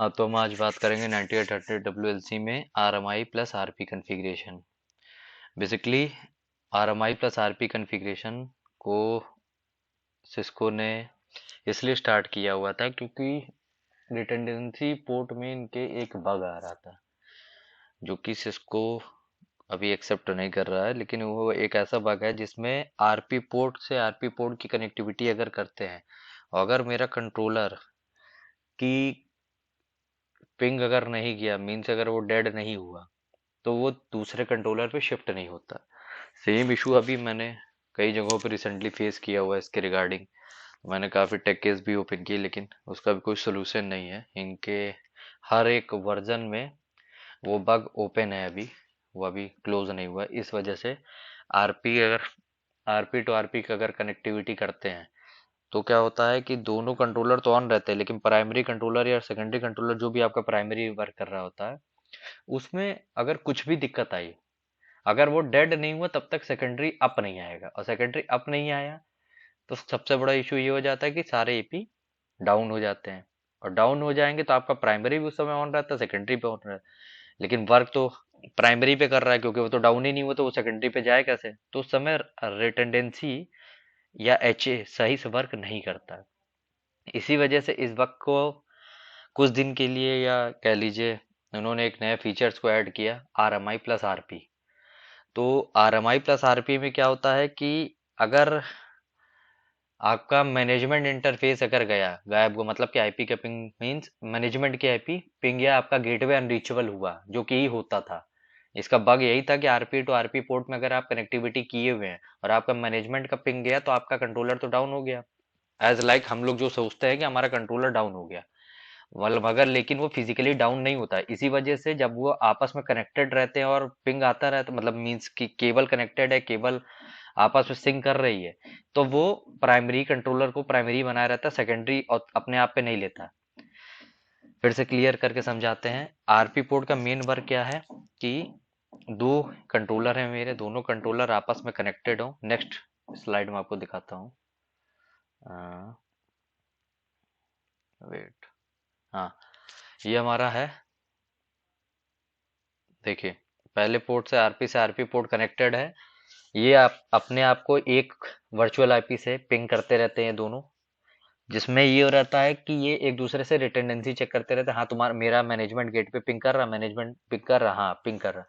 हाँ, तो हम आज बात करेंगे 9800 WLC में RMI plus RP configuration. Basically RMI plus RP configuration को सिस्को ने इसलिए स्टार्ट किया हुआ था क्योंकि रिडंडेंसी पोर्ट में इनके एक बग आ रहा था, जो कि सिस्को अभी एक्सेप्ट नहीं कर रहा है। लेकिन वो एक ऐसा बग है जिसमें आरपी पोर्ट से आरपी पोर्ट की कनेक्टिविटी अगर करते हैं, अगर मेरा कंट्रोलर की पिंग अगर नहीं किया, मीन्स अगर वो डेड नहीं हुआ, तो वो दूसरे कंट्रोलर पे शिफ्ट नहीं होता। सेम इशू अभी मैंने कई जगहों पे रिसेंटली फेस किया हुआ है इसके रिगार्डिंग। मैंने काफ़ी टेक केस भी ओपन किए, लेकिन उसका भी कोई सोल्यूशन नहीं है। इनके हर एक वर्जन में वो बग ओपन है अभी, वो अभी क्लोज नहीं हुआ। इस वजह से आरपी अगर आरपी टू आरपी का अगर कनेक्टिविटी करते हैं, तो क्या होता है कि दोनों कंट्रोलर तो ऑन रहते हैं, लेकिन प्राइमरी कंट्रोलर या सेकेंडरी कंट्रोलर जो भी आपका प्राइमरी वर्क कर रहा होता है, उसमें अगर कुछ भी दिक्कत आई, अगर वो डेड नहीं हुआ तब तक सेकेंडरी अप नहीं आएगा, और सेकेंडरी अप नहीं आया तो सबसे बड़ा इशू ये हो जाता है कि सारे एपी डाउन हो जाते हैं। और डाउन हो जाएंगे तो आपका प्राइमरी भी उस समय ऑन रहता है, सेकेंडरी पे ऑन रहता है, लेकिन वर्क तो प्राइमरी पे कर रहा है, क्योंकि वो तो डाउन ही नहीं हुआ, तो वो सेकेंडरी पे जाए कैसे? तो उस समय रिटेंडेंसी या एचए सही से वर्क नहीं करता। इसी वजह से इस वक्त को कुछ दिन के लिए, या कह लीजिए, उन्होंने एक नया फीचर्स को ऐड किया, RMI प्लस RP। तो RMI प्लस RP में क्या होता है कि अगर आपका मैनेजमेंट इंटरफेस अगर गया गायब हुआ, मतलब कि आईपी का पिंग मींस मैनेजमेंट की आईपी पिंग, या आपका गेटवे अनरीचेबल हुआ, जो कि ही होता था। इसका बग यही था कि आरपी टू आरपी पोर्ट में अगर आप कनेक्टिविटी किए हुए हैं और आपका मैनेजमेंट का पिंग गया, तो आपका कंट्रोलर तो डाउन हो गया। एज लाइक हम लोग जो सोचते हैं कि हमारा कंट्रोलर डाउन हो गया, मतलब अगर, लेकिन वो फिजिकली डाउन नहीं होता है। इसी वजह से जब वो आपस में कनेक्टेड रहते हैं और पिंग आता रहता, मतलब मींस कि केबल कनेक्टेड है, केबल आपस में सिंक कर रही है, तो वो प्राइमरी कंट्रोलर को प्राइमरी बनाए रहता है, सेकेंडरी और अपने आप पे नहीं लेता। फिर से क्लियर करके समझाते हैं। आरपी पोर्ट का मेन वर्क क्या है कि दो कंट्रोलर है मेरे, दोनों कंट्रोलर आपस में कनेक्टेड हो। नेक्स्ट स्लाइड में आपको दिखाता हूँ। वेट, हाँ, ये हमारा है। देखिए, पहले पोर्ट से आरपी पोर्ट कनेक्टेड है। ये आप अपने आप को एक वर्चुअल आईपी से पिंग करते रहते हैं दोनों, जिसमें ये हो रहता है कि ये एक दूसरे से रिटेंडेंसी चेक करते रहते हैं। हाँ, तुम्हारा मेरा मैनेजमेंट गेट पे पिंग कर रहा, मैनेजमेंट पिंग कर रहा, हाँ पिंग कर रहा।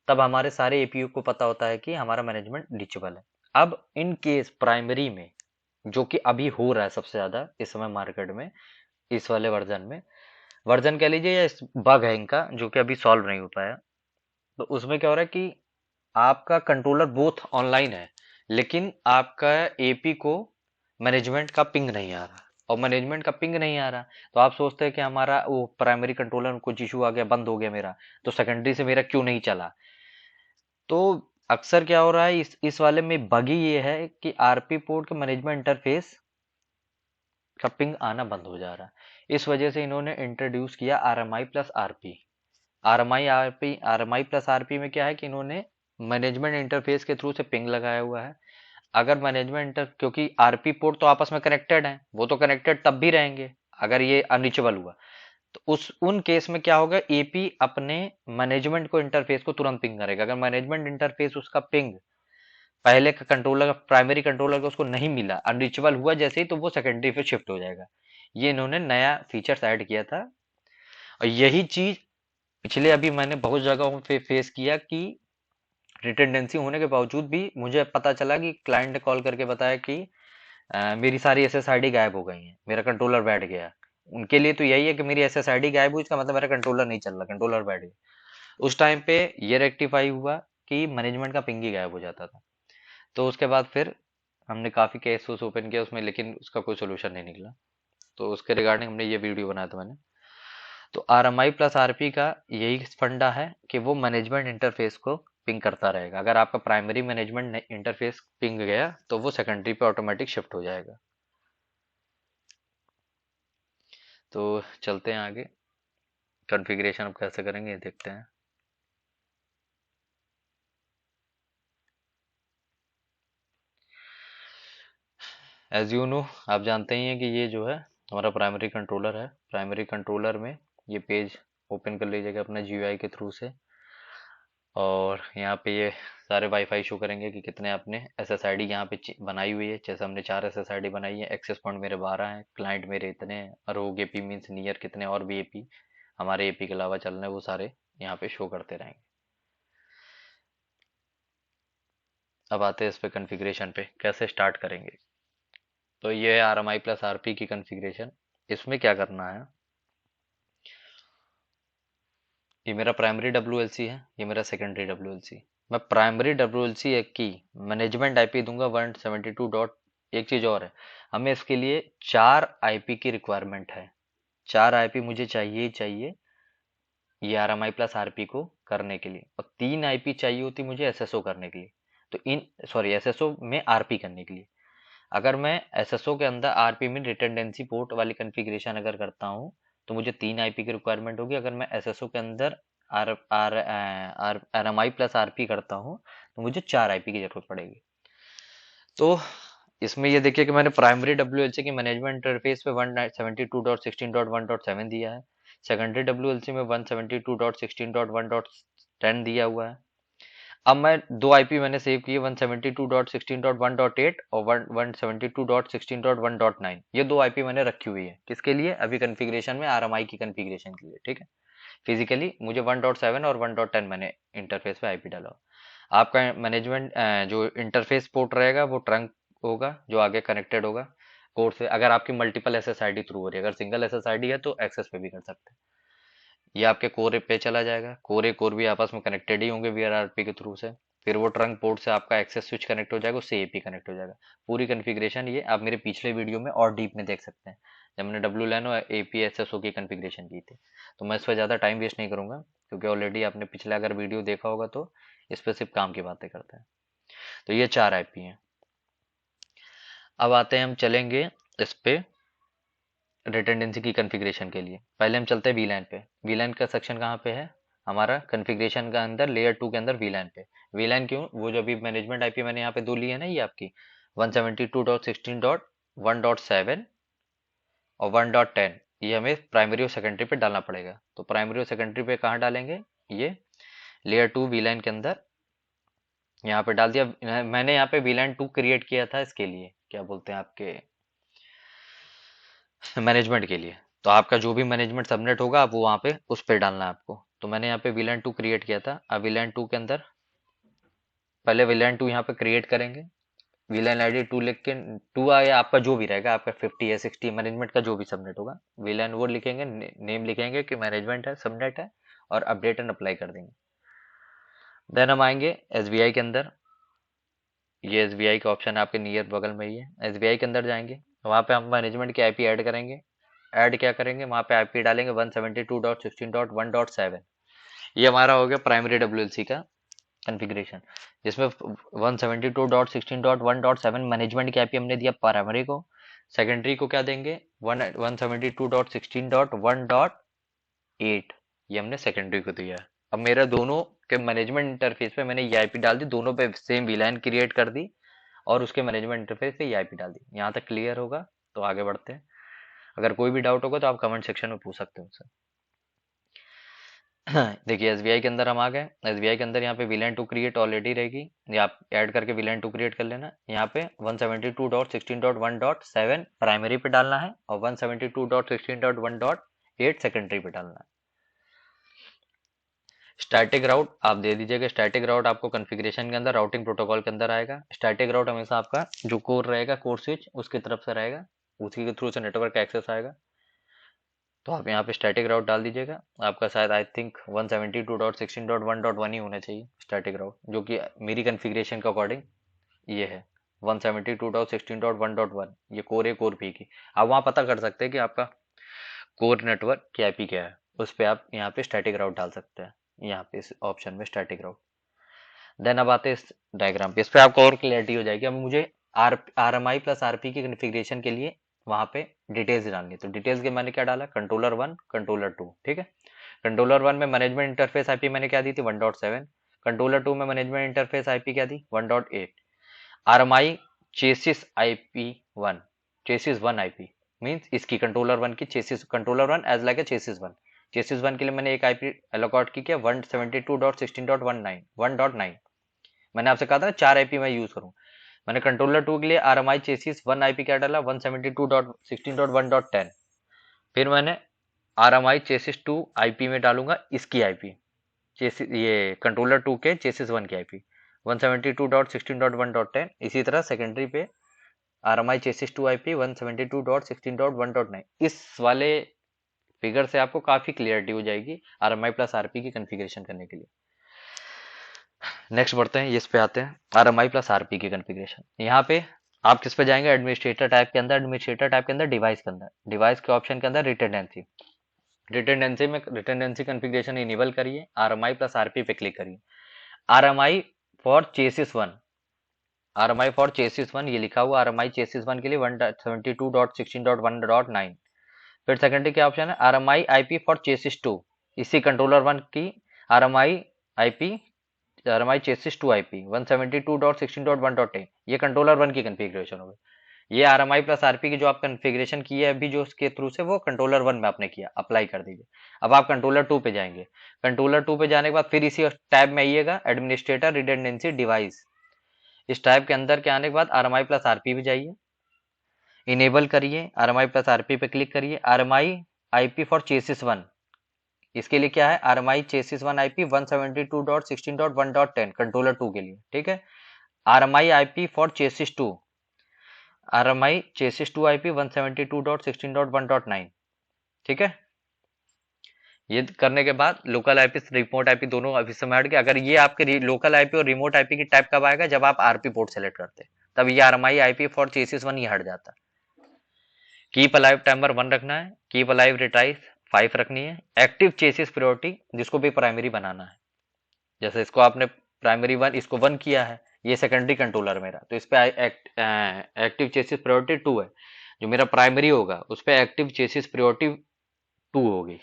तब हमारे सारे एपीयू को पता होता है कि हमारा मैनेजमेंट रीचेबल है। अब इन केस प्राइमरी में, जो कि अभी हो रहा है सबसे ज्यादा इस समय मार्केट में, इस वाले वर्जन में, वर्जन कह लीजिए या बग है इनका जो कि अभी सॉल्व नहीं हो पाया। तो उसमें क्या हो रहा है कि आपका कंट्रोलर बोथ ऑनलाइन है, लेकिन आपका एपी को मैनेजमेंट का पिंग नहीं आ रहा, और मैनेजमेंट का पिंग नहीं आ रहा, तो आप सोचते हैं कि हमारा वो प्राइमरी कंट्रोलर में कुछ इशू आ गया, बंद हो गया मेरा, तो सेकेंडरी से मेरा क्यों नहीं चला? तो अक्सर क्या हो रहा है, इस वाले में बगी ये है कि आरपी पोर्ट के मैनेजमेंट इंटरफेस का पिंग आना बंद हो जा रहा है। इस वजह से इन्होंने इंट्रोड्यूस किया RMI plus RP. RMI plus RP में क्या है कि इन्होंने मैनेजमेंट इंटरफेस के थ्रू से पिंग लगाया हुआ है। अगर मैनेजमेंट इंटर, क्योंकि आरपी पोर्ट तो आपस में कनेक्टेड है, वो तो कनेक्टेड तब भी रहेंगे अगर ये अनरीचेबल हुआ, तो उस उन केस में क्या होगा, एपी अपने मैनेजमेंट को इंटरफेस को तुरंत पिंग करेगा। अगर मैनेजमेंट इंटरफेस उसका पिंग पहले का कंट्रोलर, प्राइमरी कंट्रोलर को उसको नहीं मिला, अनरीचेबल हुआ जैसे ही, तो वो सेकेंडरी पे शिफ्ट हो जाएगा। ये इन्होंने नया फीचर्स ऐड किया था। और यही चीज पिछले अभी मैंने बहुत जगहों पे फेस किया कि रिटेंडेंसी होने के बावजूद भी मुझे पता चला कि क्लाइंट ने कॉल करके बताया कि मेरी सारी एसएसआईडी गायब हो गई है, मेरा कंट्रोलर बैठ गया। उनके लिए तो यही है कि मेरी एसएसआईडी गायब हुई, इसका मतलब मेरा कंट्रोलर नहीं चल रहा, कंट्रोलर बैठ गया। उस टाइम पे ये रेक्टिफाई हुआ कि मैनेजमेंट का पिंग ही गायब हो जाता था। तो उसके बाद फिर हमने काफी केस ओपन किया उसमें, लेकिन उसका कोई सोल्यूशन नहीं निकला। तो उसके रिगार्डिंग हमने ये वीडियो बनाया था मैंने। तो आरएमआई प्लस आरपी का यही फंडा है कि वो मैनेजमेंट इंटरफेस को पिंग करता रहेगा। अगर आपका प्राइमरी मैनेजमेंट इंटरफेस पिंग गया, तो वो सेकेंडरी पे ऑटोमेटिक शिफ्ट हो जाएगा। तो चलते हैं आगे, कॉन्फ़िगरेशन अब कैसे करेंगे ये देखते हैं। एज यू नो, आप जानते ही हैं कि ये जो है हमारा प्राइमरी कंट्रोलर है। प्राइमरी कंट्रोलर में ये पेज ओपन कर लीजिएगा अपना GUI के थ्रू से, और यहाँ पे ये सारे वाईफाई शो करेंगे कि कितने आपने SSID यहाँ पे बनाई हुई है। जैसे हमने 4 SSID बनाई है, एक्सेस पॉइंट मेरे 12 हैं, क्लाइंट मेरे इतने हैं, रोग AP मीन्स नियर कितने, और भी AP हमारे AP के अलावा चल रहे हैं, वो सारे यहाँ पे शो करते रहेंगे। अब आते हैं इस पे कॉन्फ़िगरेशन पे कैसे स्टार्ट करेंगे। तो ये है RMI प्लस RP की कॉन्फ़िगरेशन। इसमें क्या करना है, ये मेरा प्राइमरी WLC है, ये मेरा सेकेंडरी WLC। मैं प्राइमरी WLC एक की मैनेजमेंट IP दूंगा 172 डॉट। एक चीज और है, हमें इसके लिए 4 IP की रिक्वायरमेंट है। 4 IP मुझे चाहिए ही चाहिए ये RMI प्लस RP को करने के लिए, और 3 IP चाहिए होती मुझे SSO करने के लिए। तो इन सॉरी SSO में RP करने के लिए, अगर मैं SSO के अंदर RP में रिटर्डेंसी पोर्ट वाली कॉन्फ़िगरेशन अगर करता हूँ तो मुझे 3 IP की रिक्वायरमेंट होगी। अगर मैं SSO के अंदर R R R RMI plus RP करता हूँ तो मुझे 4 IP की जरूरत पड़ेगी। तो इसमें ये देखिए कि मैंने प्राइमरी WLC की मैनेजमेंट इंटरफेस पे 172.16.1.7 दिया है, सेकेंडरी WLC में 172.16.1.10 दिया हुआ है। अब मैं 2 IP मैंने सेव किए 172.16.1.8 और 172.16.1.9। ये 2 IP मैंने रखी हुई है किसके लिए, अभी कॉन्फ़िगरेशन में RMI की कॉन्फ़िगरेशन के लिए, ठीक है। फिजिकली मुझे 1.7 और 1.10 मैंने इंटरफेस पे IP डाला। आपका मैनेजमेंट जो इंटरफेस पोर्ट रहेगा वो ट्रंक होगा जो आगे कनेक्टेड होगा कोर से। अगर आपकी मल्टीपल SSID थ्रू हो रही है, अगर सिंगल SSID है तो एक्सेस पे भी कर सकते हैं। ये आपके कोर पे चला जाएगा, कोर भी आपस में कनेक्टेड ही होंगे VRRP के थ्रू से। फिर वो ट्रंक पोर्ट से आपका एक्सेस स्विच कनेक्ट हो जाएगा, उससे AP कनेक्ट हो जाएगा। पूरी कॉन्फ़िगरेशन ये आप मेरे पिछले वीडियो में और डीप में देख सकते हैं, जब मैंने WLAN और AP SSO की कॉन्फ़िगरेशन की थी। तो मैं इस पर ज़्यादा टाइम वेस्ट नहीं करूंगा, क्योंकि ऑलरेडी आपने पिछला अगर वीडियो देखा होगा तो इस पर सिर्फ काम की बातें करते हैं। तो ये 4 IP हैं। अब आते हैं, हम चलेंगे इस पे रिडंडेंसी की कॉन्फ़िगरेशन के लिए। पहले हम चलते हैं VLAN पे। VLAN का सेक्शन कहाँ पे है हमारा, कॉन्फ़िगरेशन का अंदर लेयर 2 के अंदर VLAN पे। VLAN क्यों, वो जो अभी मैनेजमेंट IP मैंने यहाँ पे 2 ली है ना, ये आपकी 172.16.1.7 और 1.10, ये हमें प्राइमरी और सेकेंडरी पे डालना पड़ेगा। तो प्राइमरी और सेकेंडरी पे कहाँ डालेंगे, ये लेयर 2 VLAN के अंदर यहाँ पे डाल दिया। मैंने यहाँ पे VLAN 2 क्रिएट किया था, इसके लिए क्या बोलते हैं आपके मैनेजमेंट के लिए। तो आपका जो भी मैनेजमेंट सबनेट होगा आप वो वहाँ पे उस पे डालना है आपको। तो मैंने यहाँ पे VLAN 2 क्रिएट किया था। अब VLAN 2 के अंदर पहले VLAN 2 यहाँ पे क्रिएट करेंगे। VLAN ID 2 लिख के 2 आया आपका जो भी रहेगा, आपका 50 है 60 मैनेजमेंट का जो भी सबनेट होगा, VLAN वो लिखेंगे, नेम लिखेंगे कि मैनेजमेंट है सबनेट है, और अपडेट एंड अप्लाई कर देंगे। देन हम आएंगे SBI के अंदर। ये SBI का ऑप्शन है आपके नियर बगल में ही है। SBI के अंदर जाएंगे, वहाँ पे हम मैनेजमेंट की IP ऐड करेंगे। ऐड क्या करेंगे, वहाँ पे IP डालेंगे 172.16.1.7। ये हमारा हो गया प्राइमरी WLC का कॉन्फ़िगरेशन, जिसमें 172.16.1.7 मैनेजमेंट की IP हमने दिया प्राइमरी को। सेकेंडरी को क्या देंगे, 172.16.1.8 ये हमने सेकेंडरी को दिया है। अब मेरा दोनों के मैनेजमेंट इंटरफेस पे मैंने ये IP डाल दी, दोनों पे सेम VLAN क्रिएट कर दी, और उसके मैनेजमेंट इंटरफेस पे ये IP डाल दी। यहाँ तक क्लियर होगा, तो आगे बढ़ते हैं। अगर कोई भी डाउट होगा तो आप कमेंट सेक्शन में पूछ सकते हो मुझसे। देखिए SBI के अंदर हम आ गए। SBI के अंदर यहाँ पे VLAN 2 क्रिएट ऑलरेडी रहेगी, ये आप ऐड करके VLAN 2 क्रिएट कर लेना। यहाँ पे 172.16.1.7 प्राइमरी पे डालना है, और 172.16.1.8 सेकेंडरी पे डालना है। स्टैटिक राउट आप दे दीजिएगा। स्टैटिक राउट आपको कॉन्फ़िगरेशन के अंदर राउटिंग प्रोटोकॉल के अंदर आएगा। स्टैटिक राउट हमेशा आपका जो कोर रहेगा, कोर स्विच उसकी तरफ से रहेगा, उसी के थ्रू से नेटवर्क एक्सेस आएगा। तो आप यहाँ पे स्टैटिक राउट डाल दीजिएगा। आपका शायद आई थिंक 172.16.1.1 ही होना चाहिए स्टैटिक राउट, जो कि मेरी कॉन्फ़िगरेशन के अकॉर्डिंग ये है 172.16.1.1। ये कोर ए कोर पी की आप वहाँ पता कर सकते हैं कि आपका कोर नेटवर्क क्या पी क्या है, उस पर आप यहाँ पे स्टैटिक राउट डाल सकते हैं, यहाँ पे इस ऑप्शन में स्टैटिक राउट। देन अब आते हैं इस डायग्राम पे, इस पर आपको और क्लियरिटी हो जाएगी। अब मुझे RMI प्लस RP की कॉन्फ़िगरेशन के लिए वहाँ पे डिटेल्स डालनी है। तो डिटेल्स के मैंने क्या डाला, कंट्रोलर 1 कंट्रोलर 2, ठीक है। कंट्रोलर 1 में मैनेजमेंट इंटरफेस IP मैंने क्या दी थी 1.7। कंट्रोलर 2 में मैनेजमेंट इंटरफेस IP क्या दी 1.8। RMI chassis IP1, chassis 1 IP means इसकी कंट्रोलर 1 की chassis, controller 1 as like a chassis 1, chassis 1 के लिए मैंने एक आईपी अलॉट की क्या 172.16.19 मैंने आपसे कहा था ना 4 आईपी मैं यूज करूँ। मैंने कंट्रोलर 2 के लिए RMI चेसिस 1 आईपी क्या डाला 172.16.1.10। फिर मैंने RMI चेसिस 2 आईपी में डालूंगा इसकी आईपी चेसिस ये कंट्रोलर 2 के चेसिस 1 की आईपी 172.16.1.10। इसी तरह सेकेंडरी पे RMI चेसिस 2 आईपी 172.16.1.9। इस वाले फिगर से आपको काफी क्लियरिटी हो जाएगी RMI प्लस RP की कॉन्फ़िगरेशन करने के लिए। नेक्स्ट बढ़ते हैं, इस पे आते हैं RMI प्लस RP की कॉन्फ़िगरेशन। यहाँ पे आप किस पे जाएंगे, एडमिनिस्ट्रेटर टाइप के अंदर, एडमिनिस्ट्रेटर टाइप के अंदर डिवाइस के अंदर, डिवाइस के ऑप्शन के अंदर रिटेंडेंसी, रिटेंडेंसी में रिटेंडेंसी कॉन्फ़िगरेशन इनेबल करिए, RMI प्लस RP पे क्लिक करिए। RMI for chassis 1, RMI for chassis 1 ये लिखा हुआ RMI चेसिस 1 के लिए 172.16.1.9। फिर सेकेंडरी क्या ऑप्शन है RMI IP फॉर चेसिस 2, इसी कंट्रोलर 1 की RMI IP RMI chassis 2 IP 172.16.1.10, ये कंट्रोलर 1 की कॉन्फ़िगरेशन हो गई। ये RMI प्लस RP की जो आप कॉन्फ़िगरेशन की है अभी जो उसके थ्रू से, वो कंट्रोलर 1 में आपने किया, अप्लाई कर दीजिए। अब आप कंट्रोलर 2 पे जाएंगे, कंट्रोलर 2 पे जाने के बाद फिर इसी टैब में आइएगा, एडमिनिस्ट्रेटर रिडेंडेंसी डिवाइस। इस टाइप के अंदर के आने के बाद RMI प्लस RP पे जाइए, इनेबल करिए, RMI प्लस RP पे क्लिक करिए। RMI IP फॉर चेसिस 1, इसके लिए क्या है RMI चेसिस 1 IP 172.16.1.10 कंट्रोलर 2 के लिए, ठीक है। RMI IP for chassis 2, RMI chassis 2 IP 172.16.1.9, ठीक है। ये करने के बाद लोकल आईपी रिमोट आईपी दोनों ऑफिस में हट के, अगर ये आपके लोकल आईपी और रिमोट आईपी की टाइप कब आएगा, जब आप आरपी पोर्ट सेलेक्ट करते हैं, तब ये RMI आईपी फॉर चेसिस 1 ये हट जाता है। कीप अलाइव टाइमर 1 रखना है, कीप अलाइव रिट्राइव 5 रखनी है। एक्टिव चेसिस प्रायोरिटी जिसको भी प्राइमरी बनाना है, जैसे इसको आपने प्राइमरी 1 इसको 1 किया है, ये सेकेंडरी कंट्रोलर मेरा, तो इस पे एक्टिव चेसिस प्रायोरिटी 2 है। जो मेरा प्राइमरी होगा उस पे एक्टिव चेसिस प्रायोरिटी 2 होगी।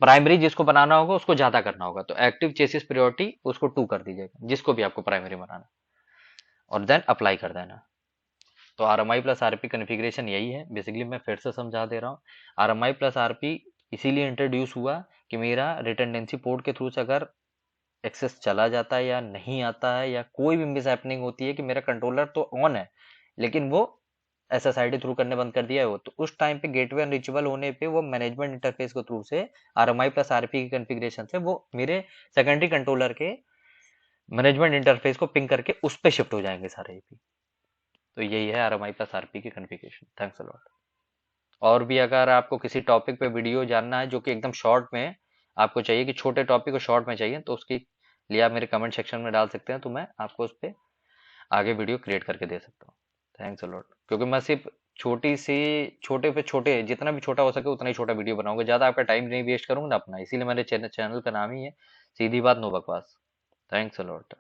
प्राइमरी जिसको बनाना होगा उसको ज्यादा करना होगा, तो एक्टिव चेसिस प्रायोरिटी उसको 2 कर दीजिएगा, जिसको भी आपको प्राइमरी बनाना, और देन अप्लाई कर देना। तो RMI प्लस RP कॉन्फ़िगरेशन यही है बेसिकली। मैं फिर से समझा दे रहा हूँ, RMI प्लस RP इसीलिए इंट्रोड्यूस हुआ कि मेरा रिटेंडेंसी पोर्ट के थ्रू से अगर एक्सेस चला जाता है या नहीं आता है, या कोई भी मिस हैपनिंग होती है कि मेरा कंट्रोलर तो ऑन है लेकिन वो SSID थ्रू करने बंद कर दिया है वो, तो उस टाइम पे गेटवे अनरीचेबल होने पे वो मैनेजमेंट इंटरफेस के थ्रू से RMI प्लस RP की कॉन्फ़िगरेशन से वो मेरे सेकेंडरी कंट्रोलर के मैनेजमेंट इंटरफेस को पिंग करके उस पे शिफ्ट हो जाएंगे सारे आईपी। तो यही है RMI प्लस RP की कॉन्फ़िगरेशन। Thanks a lot. और भी अगर आपको किसी टॉपिक पे वीडियो जानना है जो कि एकदम शॉर्ट में आपको चाहिए, कि छोटे टॉपिक को शॉर्ट में चाहिए, तो उसके लिए आप मेरे कमेंट सेक्शन में डाल सकते हैं, तो मैं आपको उस पर आगे वीडियो क्रिएट करके दे सकता हूँ। Thanks a lot. क्योंकि मैं सिर्फ छोटी सी छोटे पे छोटे जितना भी छोटा हो सके उतना ही छोटा वीडियो बनाऊंगा, ज़्यादा आपका टाइम नहीं वेस्ट करूंगा ना अपना, इसीलिए मेरे चैनल का नाम ही है सीधी बात नो बकवास। Thanks a lot.